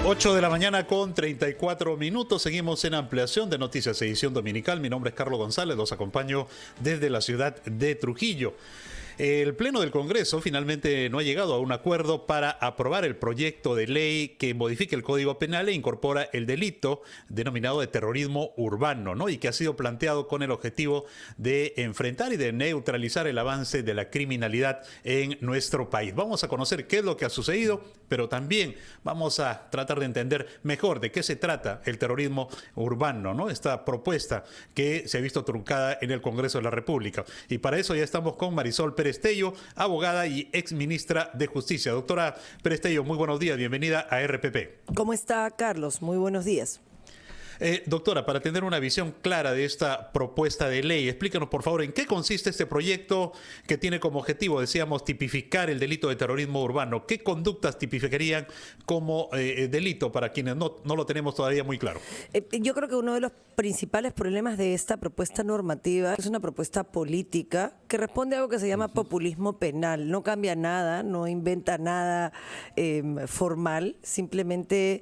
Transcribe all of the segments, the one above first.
8 de la mañana con 34 minutos. Seguimos en ampliación de Noticias Edición Dominical. Mi nombre es Carlos González, los acompaño desde la ciudad de Trujillo. El Pleno del Congreso finalmente no ha llegado a un acuerdo para aprobar el proyecto de ley que modifique el Código Penal e incorpora el delito denominado de terrorismo urbano, ¿no? Y que ha sido planteado con el objetivo de enfrentar y de neutralizar el avance de la criminalidad en nuestro país. Vamos a conocer qué es lo que ha sucedido, pero también vamos a tratar de entender mejor de qué se trata el terrorismo urbano, ¿no? Esta propuesta que se ha visto truncada en el Congreso de la República. Y para eso ya estamos con Marisol Perestello, abogada y exministra de Justicia. Doctora Perestello, muy buenos días, bienvenida a RPP. ¿Cómo está, Carlos? Muy buenos días. Doctora, para tener una visión clara de esta propuesta de ley, explícanos por favor en qué consiste este proyecto que tiene como objetivo, decíamos, tipificar el delito de terrorismo urbano. ¿Qué conductas tipificarían como delito para quienes no lo tenemos todavía muy claro? Yo creo que uno de los principales problemas de esta propuesta normativa es una propuesta política que responde a algo que se llama populismo penal. No cambia nada, no inventa nada formal, simplemente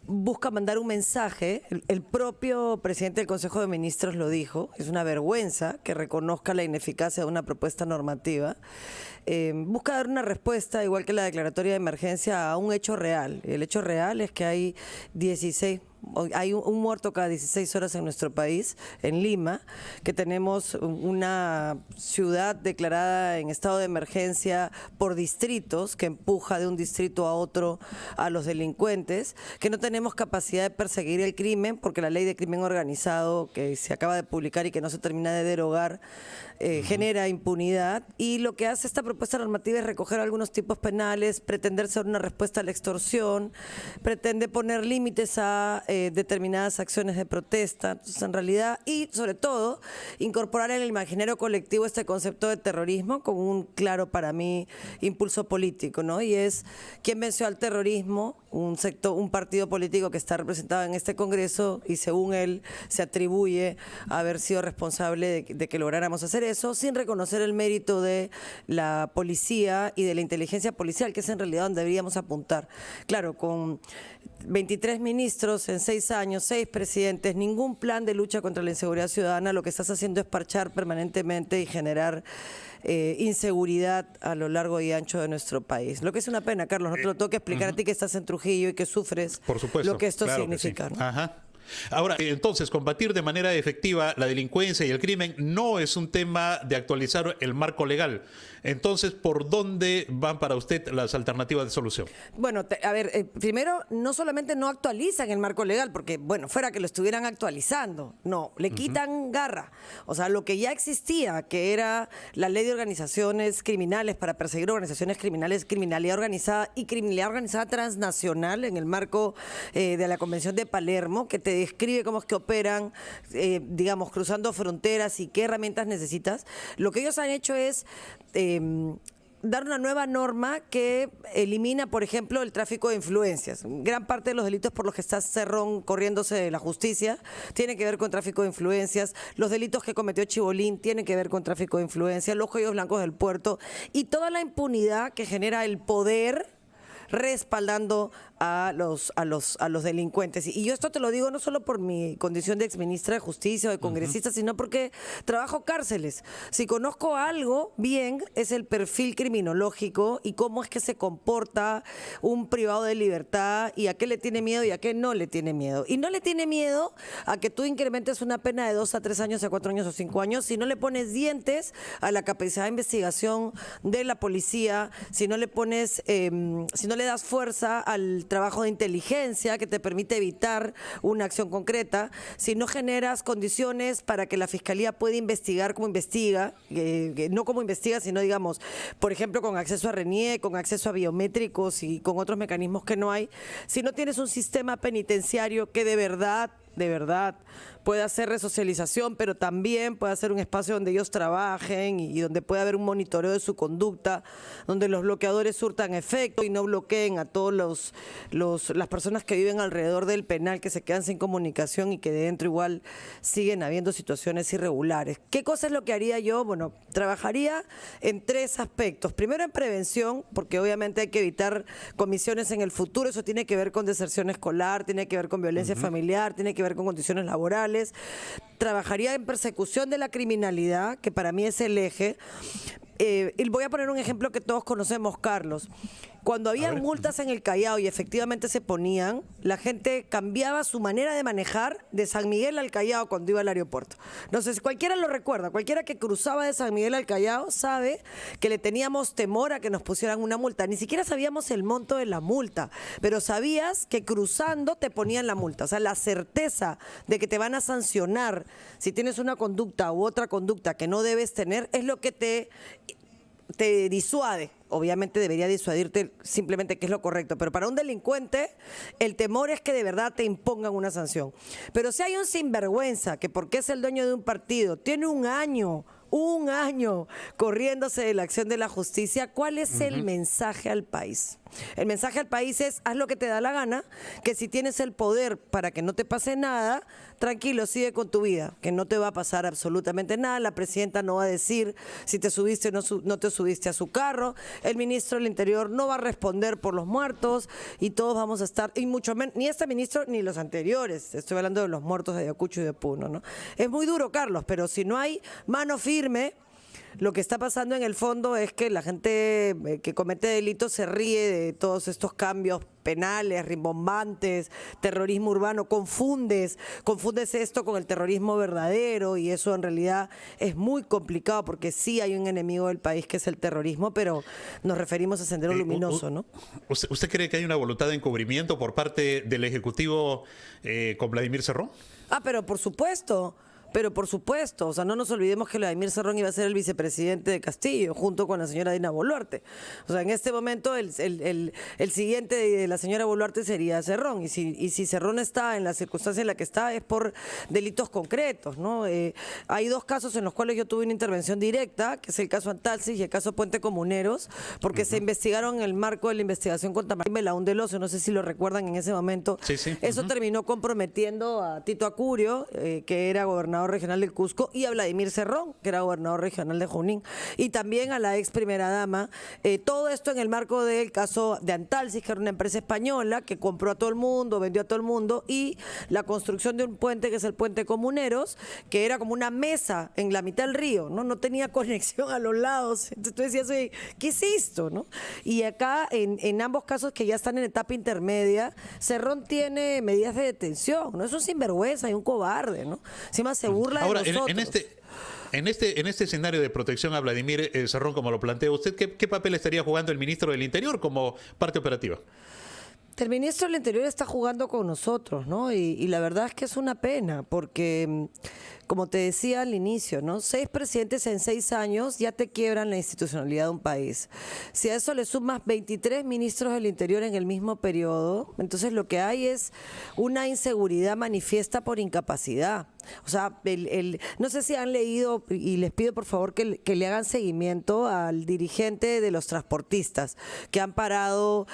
busca mandar un mensaje. El propio presidente del Consejo de Ministros lo dijo, es una vergüenza que reconozca la ineficacia de una propuesta normativa. Busca dar una respuesta, igual que la declaratoria de emergencia, a un hecho real. El hecho real es que hay un muerto cada 16 horas en nuestro país, en Lima, que tenemos una ciudad declarada en estado de emergencia por distritos, que empuja de un distrito a otro a los delincuentes, que no tenemos capacidad de perseguir el crimen, porque la ley de crimen organizado que se acaba de publicar y que no se termina de derogar, genera impunidad, y lo que hace esta propuesta normativa es recoger algunos tipos penales, pretender ser una respuesta a la extorsión, pretende poner límites a determinadas acciones de protesta. Entonces, en realidad, y sobre todo, incorporar en el imaginario colectivo este concepto de terrorismo con un claro, para mí, impulso político, ¿no? Y es quién venció al terrorismo, un partido político que está representado en este Congreso y según él se atribuye a haber sido responsable de que lográramos hacer eso, sin reconocer el mérito de la policía y de la inteligencia policial, que es en realidad donde deberíamos apuntar. Claro, con 23 ministros en 6 años, 6 presidentes, ningún plan de lucha contra la inseguridad ciudadana, lo que estás haciendo es parchar permanentemente y generar inseguridad a lo largo y ancho de nuestro país. Lo que es una pena, Carlos, no te lo tengo que explicar a ti que estás en Trujillo y que sufres por supuesto, lo que esto claro significa, que sí. ¿no? Ajá. Ahora, entonces, combatir de manera efectiva la delincuencia y el crimen no es un tema de actualizar el marco legal. Entonces, ¿por dónde van para usted las alternativas de solución? Bueno, a ver, primero, no solamente no actualizan el marco legal, porque, bueno, fuera que lo estuvieran actualizando, no, le quitan garra. O sea, lo que ya existía, que era la ley de organizaciones criminales para perseguir organizaciones criminales, criminalidad organizada y criminalidad organizada transnacional en el marco de la Convención de Palermo, que te describe cómo es que operan, digamos, cruzando fronteras y qué herramientas necesitas. Lo que ellos han hecho es dar una nueva norma que elimina, por ejemplo, el tráfico de influencias. Gran parte de los delitos por los que está Cerrón corriéndose de la justicia tiene que ver con tráfico de influencias. Los delitos que cometió Chibolín tienen que ver con tráfico de influencias, los cuellos blancos del puerto y toda la impunidad que genera el poder respaldando a los delincuentes. Y yo esto te lo digo no solo por mi condición de exministra de Justicia o de congresista, sino porque trabajo cárceles. Si conozco algo bien, es el perfil criminológico y cómo es que se comporta un privado de libertad y a qué le tiene miedo y a qué no le tiene miedo. Y no le tiene miedo a que tú incrementes una pena de 2 a 3 años, a 4 años o 5 años, si no le pones dientes a la capacidad de investigación de la policía, si no le pones, si no le das fuerza al trabajo de inteligencia que te permite evitar una acción concreta, si no generas condiciones para que la Fiscalía pueda investigar como investiga, no como investiga, sino, digamos, por ejemplo, con acceso a RENIE, con acceso a biométricos y con otros mecanismos que no hay, si no tienes un sistema penitenciario que de verdad de verdad, pueda hacer resocialización, pero también pueda ser un espacio donde ellos trabajen y donde pueda haber un monitoreo de su conducta, donde los bloqueadores surtan efecto y no bloqueen a todos las personas que viven alrededor del penal, que se quedan sin comunicación y que de dentro igual siguen habiendo situaciones irregulares. ¿Qué cosa es lo que haría yo? Bueno, trabajaría en 3 aspectos. Primero, en prevención, porque obviamente hay que evitar comisiones en el futuro. Eso tiene que ver con deserción escolar, tiene que ver con violencia familiar, tiene que ver con condiciones laborales. Trabajaría en persecución de la criminalidad, que para mí es el eje. Y voy a poner un ejemplo que todos conocemos, Carlos. Cuando habían multas en el Callao y efectivamente se ponían, la gente cambiaba su manera de manejar de San Miguel al Callao cuando iba al aeropuerto. No sé si cualquiera lo recuerda, cualquiera que cruzaba de San Miguel al Callao sabe que le teníamos temor a que nos pusieran una multa. Ni siquiera sabíamos el monto de la multa, pero sabías que cruzando te ponían la multa. O sea, la certeza de que te van a sancionar si tienes una conducta u otra conducta que no debes tener es lo que te disuade. Obviamente debería disuadirte simplemente, que es lo correcto, pero para un delincuente el temor es que de verdad te impongan una sanción. Pero si hay un sinvergüenza que porque es el dueño de un partido tiene un año corriéndose de la acción de la justicia, ¿cuál es el mensaje al país? El mensaje al país es: haz lo que te da la gana, que si tienes el poder para que no te pase nada, tranquilo, sigue con tu vida, que no te va a pasar absolutamente nada. La presidenta no va a decir si te subiste o no te subiste a su carro, el ministro del Interior no va a responder por los muertos y todos vamos a estar, y mucho menos, ni este ministro ni los anteriores, estoy hablando de los muertos de Ayacucho y de Puno, ¿no? Es muy duro, Carlos, pero si no hay mano firme, lo que está pasando en el fondo es que la gente que comete delitos se ríe de todos estos cambios penales, rimbombantes, terrorismo urbano, confundes esto con el terrorismo verdadero, y eso en realidad es muy complicado porque sí hay un enemigo del país que es el terrorismo, pero nos referimos a Sendero Luminoso, ¿no? ¿Usted cree que hay una voluntad de encubrimiento por parte del Ejecutivo con Vladimir Cerrón? Pero por supuesto. O sea, no nos olvidemos que Vladimir Cerrón iba a ser el vicepresidente de Castillo, junto con la señora Dina Boluarte. O sea, en este momento el siguiente de la señora Boluarte sería Cerrón. Y si Cerrón está en la circunstancia en la que está, es por delitos concretos, ¿no? Hay 2 casos en los cuales yo tuve una intervención directa, que es el caso Antalsis y el caso Puente Comuneros, porque se investigaron en el marco de la investigación contra Marín Belaún del Ocio, no sé si lo recuerdan en ese momento. Sí, sí. Eso terminó comprometiendo a Tito Acurio, que era gobernador regional del Cusco, y a Vladimir Cerrón, que era gobernador regional de Junín, y también a la ex primera dama. Todo esto en el marco del caso de Antalsis, que era una empresa española que compró a todo el mundo, vendió a todo el mundo, y la construcción de un puente, que es el Puente Comuneros, que era como una mesa en la mitad del río, no tenía conexión a los lados. Entonces tú decías: oye, ¿qué es esto, no? Y acá, en ambos casos que ya están en etapa intermedia, Cerrón tiene medidas de detención, ¿no? Es un sinvergüenza y un cobarde, ¿no? Encima se burla Ahora, de nosotros. En este escenario de protección a Vladimir Cerrón, como lo plantea usted, ¿qué papel estaría jugando el ministro del Interior como parte operativa? El ministro del Interior está jugando con nosotros, ¿no? Y la verdad es que es una pena, porque, como te decía al inicio, ¿no? 6 presidentes en 6 años ya te quiebran la institucionalidad de un país. Si a eso le sumas 23 ministros del Interior en el mismo periodo, entonces lo que hay es una inseguridad manifiesta por incapacidad. O sea, no sé si han leído, y les pido por favor que le hagan seguimiento al dirigente de los transportistas, que han parado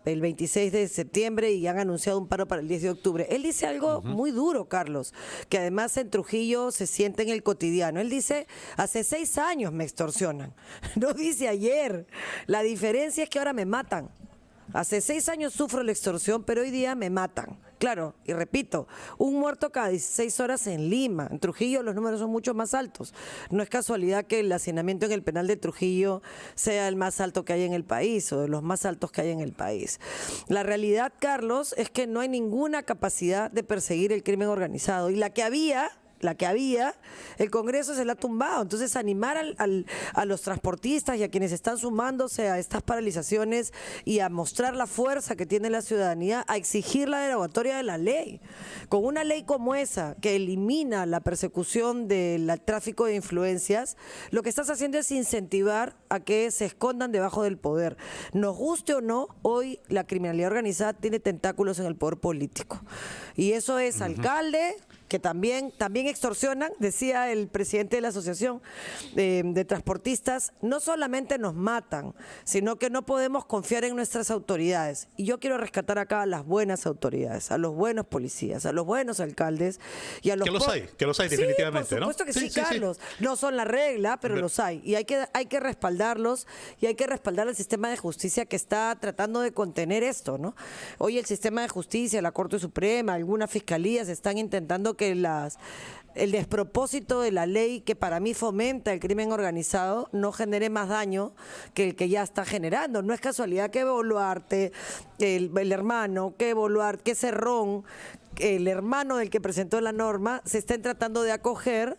el 26 de septiembre y han anunciado un paro para el 10 de octubre. Él dice algo muy duro, Carlos, que además en Trujillo se siente en el cotidiano. Él dice: hace 6 años me extorsionan. No dice ayer. La diferencia es que ahora me matan. Hace 6 años sufro la extorsión, pero hoy día me matan. Claro, y repito, un muerto cada 16 horas en Lima. En Trujillo los números son mucho más altos. No es casualidad que el hacinamiento en el penal de Trujillo sea el más alto que hay en el país, o de los más altos que hay en el país. La realidad, Carlos, es que no hay ninguna capacidad de perseguir el crimen organizado. Y la que había la que había, el Congreso se la ha tumbado. Entonces, animar a los transportistas y a quienes están sumándose a estas paralizaciones y a mostrar la fuerza que tiene la ciudadanía, a exigir la derogatoria de la ley. Con una ley como esa, que elimina la persecución del tráfico de influencias, lo que estás haciendo es incentivar a que se escondan debajo del poder. Nos guste o no, hoy la criminalidad organizada tiene tentáculos en el poder político. Y eso es alcalde, que también extorsionan, decía el presidente de la Asociación de Transportistas, no solamente nos matan, sino que no podemos confiar en nuestras autoridades. Y yo quiero rescatar acá a las buenas autoridades, a los buenos policías, a los buenos alcaldes y a los... Que los hay definitivamente, ¿no? Por supuesto que sí, Carlos. Sí. No son la regla, pero los hay. Y hay que respaldarlos y hay que respaldar al sistema de justicia que está tratando de contener esto, ¿no? Hoy el sistema de justicia, la Corte Suprema, algunas fiscalías están intentando que el despropósito de la ley, que para mí fomenta el crimen organizado, no genere más daño que el que ya está generando. No es casualidad que Boluarte, el hermano, que Cerrón, el hermano del que presentó la norma, se estén tratando de acoger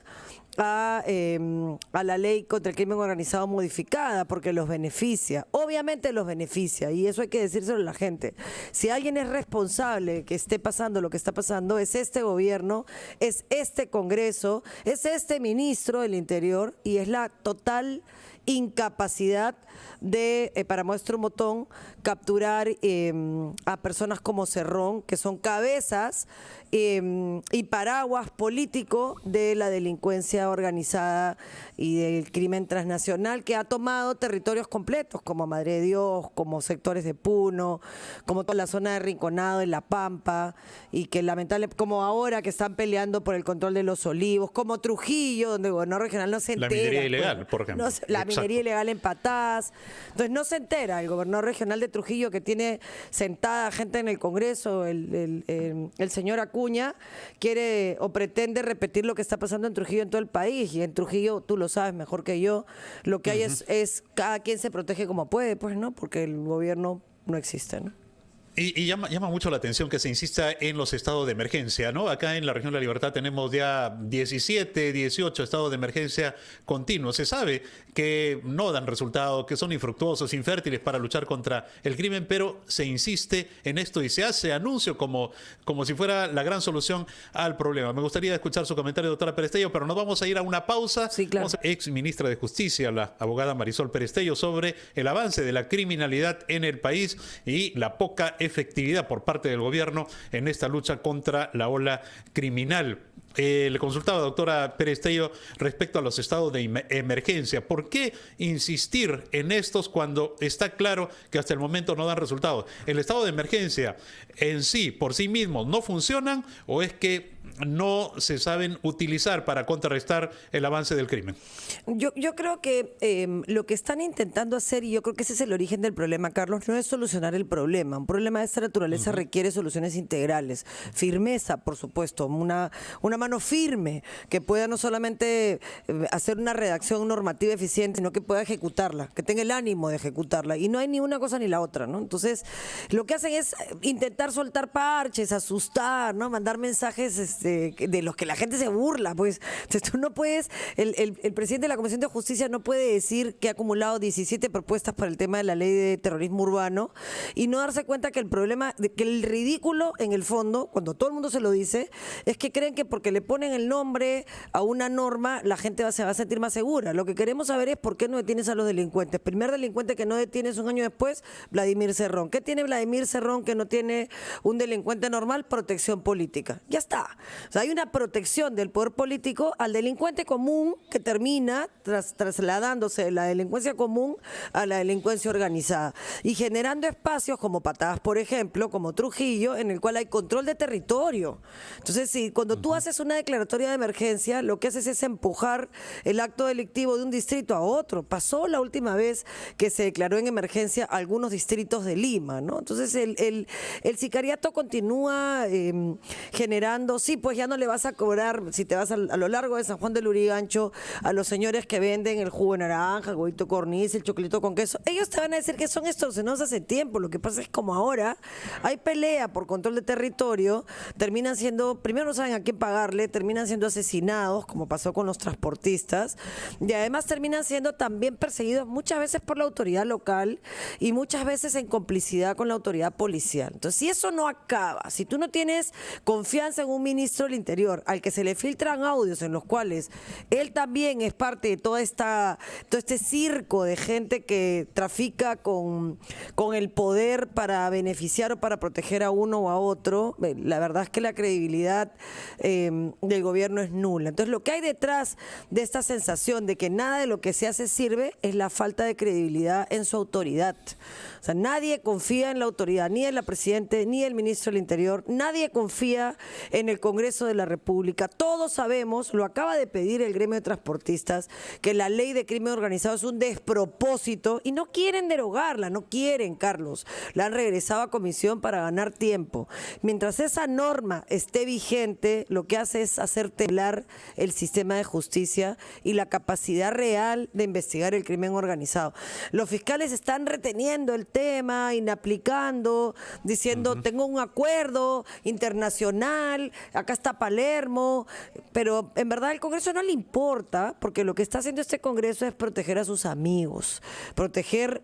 a la ley contra el crimen organizado modificada, porque los beneficia, obviamente los beneficia, y eso hay que decírselo a la gente. Si alguien es responsable de que esté pasando lo que está pasando, es este gobierno, es este Congreso, es este ministro del Interior, y es la total incapacidad de, para muestra un botón, capturar a personas como Cerrón, que son cabezas y paraguas político de la delincuencia organizada y del crimen transnacional, que ha tomado territorios completos como Madre de Dios, como sectores de Puno, como toda la zona de Rinconado, en La Pampa, y que lamentablemente, como ahora que están peleando por el control de los olivos, como Trujillo, donde el gobernador regional no se entera. La minería ilegal, por ejemplo. La minería ilegal en Patás. Entonces no se entera el gobernador regional de Trujillo, que tiene sentada gente en el Congreso, el señor Acuña, quiere o pretende repetir lo que está pasando en Trujillo en todo el país. Y en Trujillo, tú lo sabes mejor que yo, lo que hay es cada quien se protege como puede, pues, ¿no? Porque el gobierno no existe, ¿no? Y llama mucho la atención que se insista en los estados de emergencia, ¿no? Acá en la región de la Libertad tenemos ya 17, 18 estados de emergencia continuos. Se sabe que no dan resultado, que son infructuosos, infértiles para luchar contra el crimen, pero se insiste en esto y se hace anuncio como si fuera la gran solución al problema. Me gustaría escuchar su comentario, doctora Perestello, pero nos vamos a ir a una pausa. Sí, claro. Ex ministra de Justicia, la abogada Marisol Perestello, sobre el avance de la criminalidad en el país y la poca efectividad por parte del gobierno en esta lucha contra la ola criminal. Le consultaba, doctora Perestello, respecto a los estados de emergencia. ¿Por qué insistir en estos cuando está claro que hasta el momento no dan resultados? ¿El estado de emergencia en sí, por sí mismo, no funcionan o es que no se saben utilizar para contrarrestar el avance del crimen? Yo creo que lo que están intentando hacer, y yo creo que ese es el origen del problema, Carlos, no es solucionar el problema. Un problema de esta naturaleza requiere soluciones integrales, firmeza, por supuesto, una mano firme que pueda no solamente hacer una redacción normativa eficiente, sino que pueda ejecutarla, que tenga el ánimo de ejecutarla. Y no hay ni una cosa ni la otra, ¿no? Entonces, lo que hacen es intentar soltar parches, asustar, ¿no? Mandar mensajes de los que la gente se burla, pues. Entonces, tú no puedes, el presidente de la Comisión de Justicia no puede decir que ha acumulado 17 propuestas para el tema de la ley de terrorismo urbano y no darse cuenta que el problema, que el ridículo en el fondo, cuando todo el mundo se lo dice, es que creen que porque le ponen el nombre a una norma, la gente se va a sentir más segura. Lo que queremos saber es por qué no detienes a los delincuentes. Primer delincuente que no detienes un año después, Vladimir Cerrón. ¿Qué tiene Vladimir Cerrón que no tiene un delincuente normal? Protección política. Ya está. O sea, hay una protección del poder político al delincuente común que termina trasladándose de la delincuencia común a la delincuencia organizada y generando espacios como Patadas, por ejemplo, como Trujillo, en el cual hay control de territorio. Entonces, sí, cuando tú haces una declaratoria de emergencia, lo que haces es empujar el acto delictivo de un distrito a otro. Pasó la última vez que se declaró en emergencia algunos distritos de Lima, ¿no? Entonces, el sicariato continúa generando, sí, pues ya no le vas a cobrar, si te vas a lo largo de San Juan del Lurigancho, a los señores que venden el jugo de naranja, el huevito corniz, el chocolito con queso, ellos te van a decir que son extorsionados hace tiempo. Lo que pasa es que como ahora hay pelea por control de territorio, terminan siendo, primero no saben a quién pagar, ayudarle, terminan siendo asesinados, como pasó con los transportistas, y además terminan siendo también perseguidos muchas veces por la autoridad local y muchas veces en complicidad con la autoridad policial. Entonces, si eso no acaba, si tú no tienes confianza en un ministro del Interior al que se le filtran audios en los cuales él también es parte de todo este circo de gente que trafica con el poder para beneficiar o para proteger a uno o a otro, la verdad es que la credibilidad del gobierno es nula. Entonces, lo que hay detrás de esta sensación de que nada de lo que se hace sirve es la falta de credibilidad en su autoridad. O sea, nadie confía en la autoridad, ni en la Presidente, ni el Ministro del Interior, nadie confía en el Congreso de la República. Todos sabemos, lo acaba de pedir el gremio de transportistas, que la ley de crimen organizado es un despropósito y no quieren derogarla, no quieren, Carlos. La han regresado a comisión para ganar tiempo. Mientras esa norma esté vigente, lo que hace es hacer temblar el sistema de justicia y la capacidad real de investigar el crimen organizado. Los fiscales están reteniendo el tema, inaplicando, diciendo tengo un acuerdo internacional, acá está Palermo, pero en verdad al Congreso no le importa, porque lo que está haciendo este Congreso es proteger a sus amigos, proteger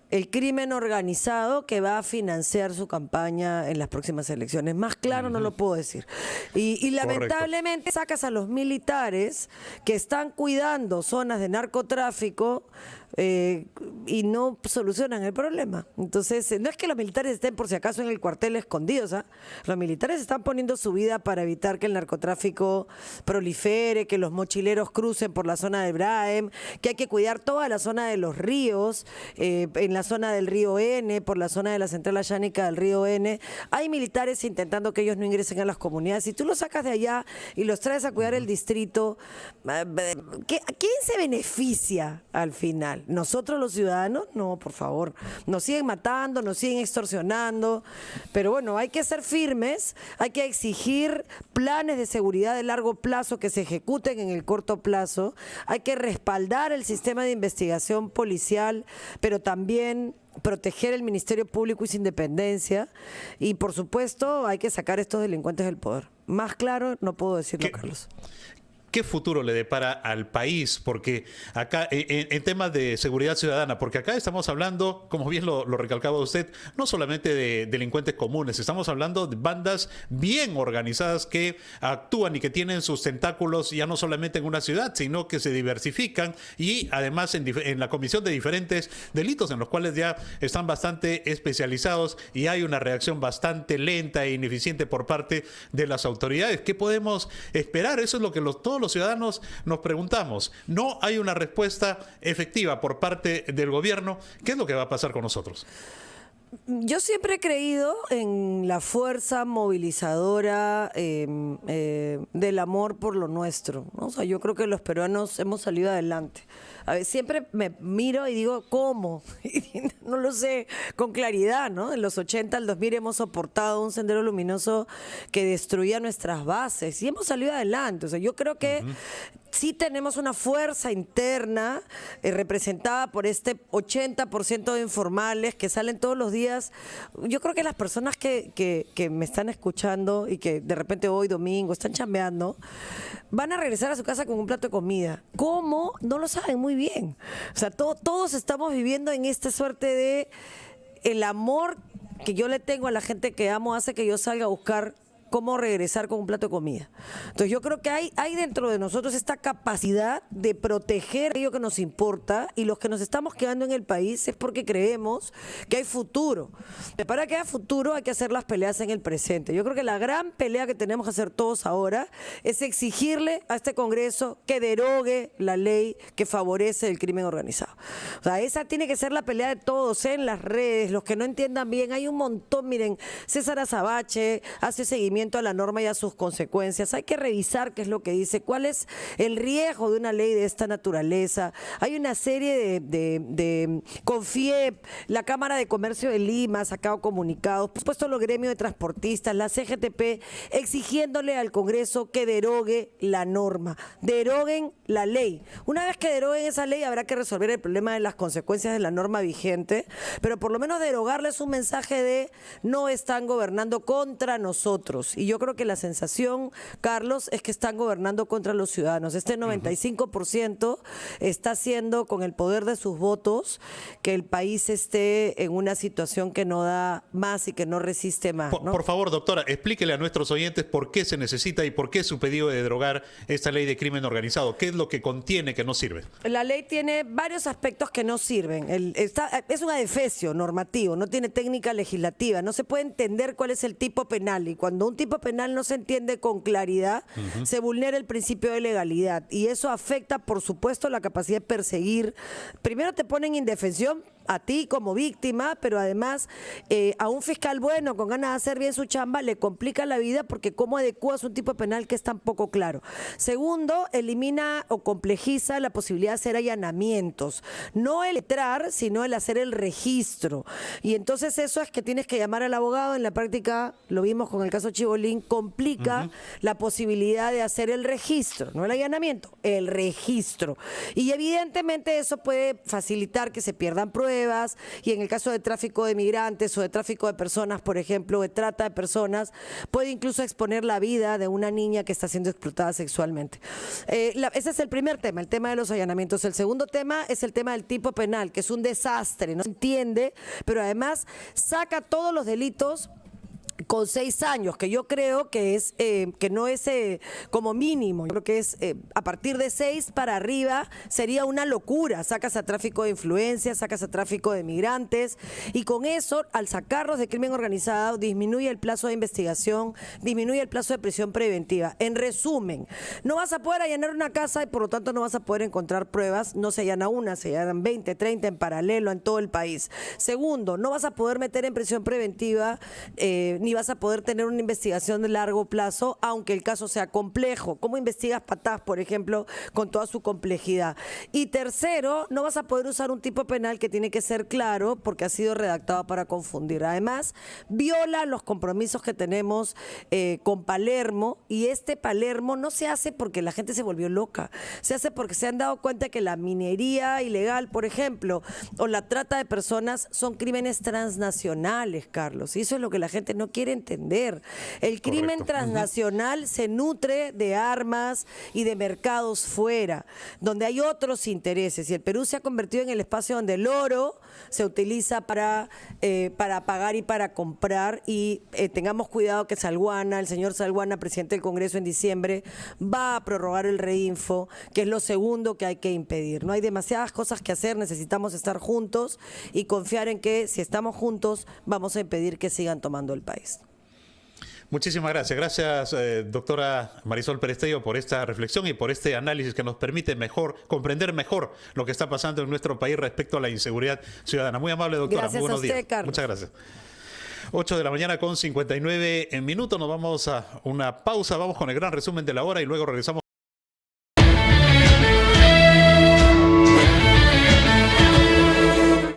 el crimen organizado que va a financiar su campaña en las próximas elecciones. Más claro no lo puedo decir. Y lamentablemente sacas a los militares que están cuidando zonas de narcotráfico y no solucionan el problema. Entonces, no es que los militares estén por si acaso en el cuartel escondidos, ¿ah? Los militares están poniendo su vida para evitar que el narcotráfico prolifere, que los mochileros crucen por la zona de Braem, que hay que cuidar toda la zona de los ríos, en la zona del río N, por la zona de la central ayánica del río N. Hay militares intentando que ellos no ingresen a las comunidades. Si tú los sacas de allá y los traes a cuidar el distrito, ¿quién se beneficia al final? ¿Nosotros los ciudadanos? No, por favor. Nos siguen matando, nos siguen extorsionando, pero bueno, hay que ser firmes, hay que exigir planes de seguridad de largo plazo que se ejecuten en el corto plazo, hay que respaldar el sistema de investigación policial, pero también proteger el Ministerio Público y su independencia, y por supuesto hay que sacar a estos delincuentes del poder. Más claro no puedo decirlo, Carlos. ¿Qué futuro le depara al país? Porque acá, en temas de seguridad ciudadana, porque acá estamos hablando, como bien lo recalcaba usted, no solamente de delincuentes comunes, estamos hablando de bandas bien organizadas que actúan y que tienen sus tentáculos ya no solamente en una ciudad, sino que se diversifican y además en la comisión de diferentes delitos en los cuales ya están bastante especializados y hay una reacción bastante lenta e ineficiente por parte de las autoridades. ¿Qué podemos esperar? Eso es lo que todos los ciudadanos nos preguntamos. No hay una respuesta efectiva por parte del gobierno. ¿Qué es lo que va a pasar con nosotros? Yo siempre he creído en la fuerza movilizadora del amor por lo nuestro, ¿no? O sea, yo creo que los peruanos hemos salido adelante. A ver, siempre me miro y digo, ¿cómo? No lo sé con claridad, ¿no? En los 80 al 2000 hemos soportado un sendero luminoso que destruía nuestras bases y hemos salido adelante. O sea, yo creo que sí tenemos una fuerza interna representada por este 80% de informales que salen todos los días. Yo creo que las personas que me están escuchando y que de repente hoy domingo están chambeando, van a regresar a su casa con un plato de comida. ¿Cómo? No lo saben muy bien. O sea, todos estamos viviendo en esta suerte de el amor que yo le tengo a la gente que amo hace que yo salga a buscar cómo regresar con un plato de comida. Entonces yo creo que hay dentro de nosotros esta capacidad de proteger aquello que nos importa, y los que nos estamos quedando en el país es porque creemos que hay futuro. Para que haya futuro hay que hacer las peleas en el presente. Yo creo que la gran pelea que tenemos que hacer todos ahora es exigirle a este Congreso que derogue la ley que favorece el crimen organizado. O sea, esa tiene que ser la pelea de todos en las redes. Los que no entiendan bien, hay un montón. Miren, César Azabache hace seguimiento a la norma y a sus consecuencias. Hay que revisar qué es lo que dice, cuál es el riesgo de una ley de esta naturaleza. Hay una serie de CONFIEP, la Cámara de Comercio de Lima ha sacado comunicados, por supuesto los gremios de transportistas, la CGTP, exigiéndole al Congreso que derogue la norma, deroguen la ley. Una vez que deroguen esa ley habrá que resolver el problema de las consecuencias de la norma vigente, pero por lo menos derogarles un mensaje de no están gobernando contra nosotros. ciudadanos. Y yo creo que la sensación, Carlos, es que están gobernando contra los ciudadanos. Este 95% está haciendo con el poder de sus votos que el país esté en una situación que no da más y que no resiste más, ¿no? Por favor, doctora, explíquele a nuestros oyentes por qué se necesita y por qué su pedido de derogar esta ley de crimen organizado. ¿Qué es lo que contiene que no sirve? La ley tiene varios aspectos que no sirven. Es un adefesio normativo, no tiene técnica legislativa, no se puede entender cuál es el tipo penal, y cuando un tipo penal no se entiende con claridad, se vulnera el principio de legalidad, y eso afecta, por supuesto, la capacidad de perseguir. Primero te ponen indefensión a ti como víctima, pero además a un fiscal bueno con ganas de hacer bien su chamba le complica la vida, porque cómo adecuas un tipo penal que es tan poco claro. Segundo, elimina o complejiza la posibilidad de hacer allanamientos, no el entrar, sino el hacer el registro, y entonces eso es que tienes que llamar al abogado. En la práctica, lo vimos con el caso Chibolín, complica la posibilidad de hacer el registro, no el allanamiento, el registro, y evidentemente eso puede facilitar que se pierdan pruebas, y en el caso de tráfico de migrantes o de tráfico de personas, por ejemplo, de trata de personas, puede incluso exponer la vida de una niña que está siendo explotada sexualmente. Ese es el primer tema, el tema de los allanamientos. El segundo tema es el tema del tipo penal, que es un desastre, no se entiende, pero además saca todos los delitos con 6 años, que yo creo que es que no es como mínimo. Yo creo que es a partir de 6 para arriba sería una locura. Sacas a tráfico de influencias, sacas a tráfico de migrantes, y con eso, al sacarlos de crimen organizado, disminuye el plazo de investigación, disminuye el plazo de prisión preventiva. En resumen, no vas a poder allanar una casa y por lo tanto no vas a poder encontrar pruebas. No se allana una, se allanan 20, 30 en paralelo en todo el país. Segundo, no vas a poder meter en prisión preventiva ni vas a poder tener una investigación de largo plazo, aunque el caso sea complejo. ¿Cómo investigas Patás, por ejemplo, con toda su complejidad? Y tercero, no vas a poder usar un tipo penal que tiene que ser claro, porque ha sido redactado para confundir. Además, viola los compromisos que tenemos con Palermo, y este Palermo no se hace porque la gente se volvió loca, se hace porque se han dado cuenta que la minería ilegal, por ejemplo, o la trata de personas son crímenes transnacionales, Carlos, y eso es lo que la gente no quiere entender. El crimen transnacional se nutre de armas y de mercados fuera, donde hay otros intereses, y el Perú se ha convertido en el espacio donde el oro se utiliza para pagar y para comprar, y tengamos cuidado que Salguana, el señor Salguana, presidente del Congreso en diciembre, va a prorrogar el reinfo, que es lo segundo que hay que impedir. No hay demasiadas cosas que hacer, necesitamos estar juntos y confiar en que si estamos juntos vamos a impedir que sigan tomando el país. Muchísimas gracias. Gracias, doctora Marisol Perestello, por esta reflexión y por este análisis que nos permite comprender mejor lo que está pasando en nuestro país respecto a la inseguridad ciudadana. Muy amable, doctora. Gracias. Muy buenos a usted, días. Carlos. Muchas gracias. 8 de la mañana con 59 minutos. Nos vamos a una pausa. Vamos con el gran resumen de la hora y luego regresamos.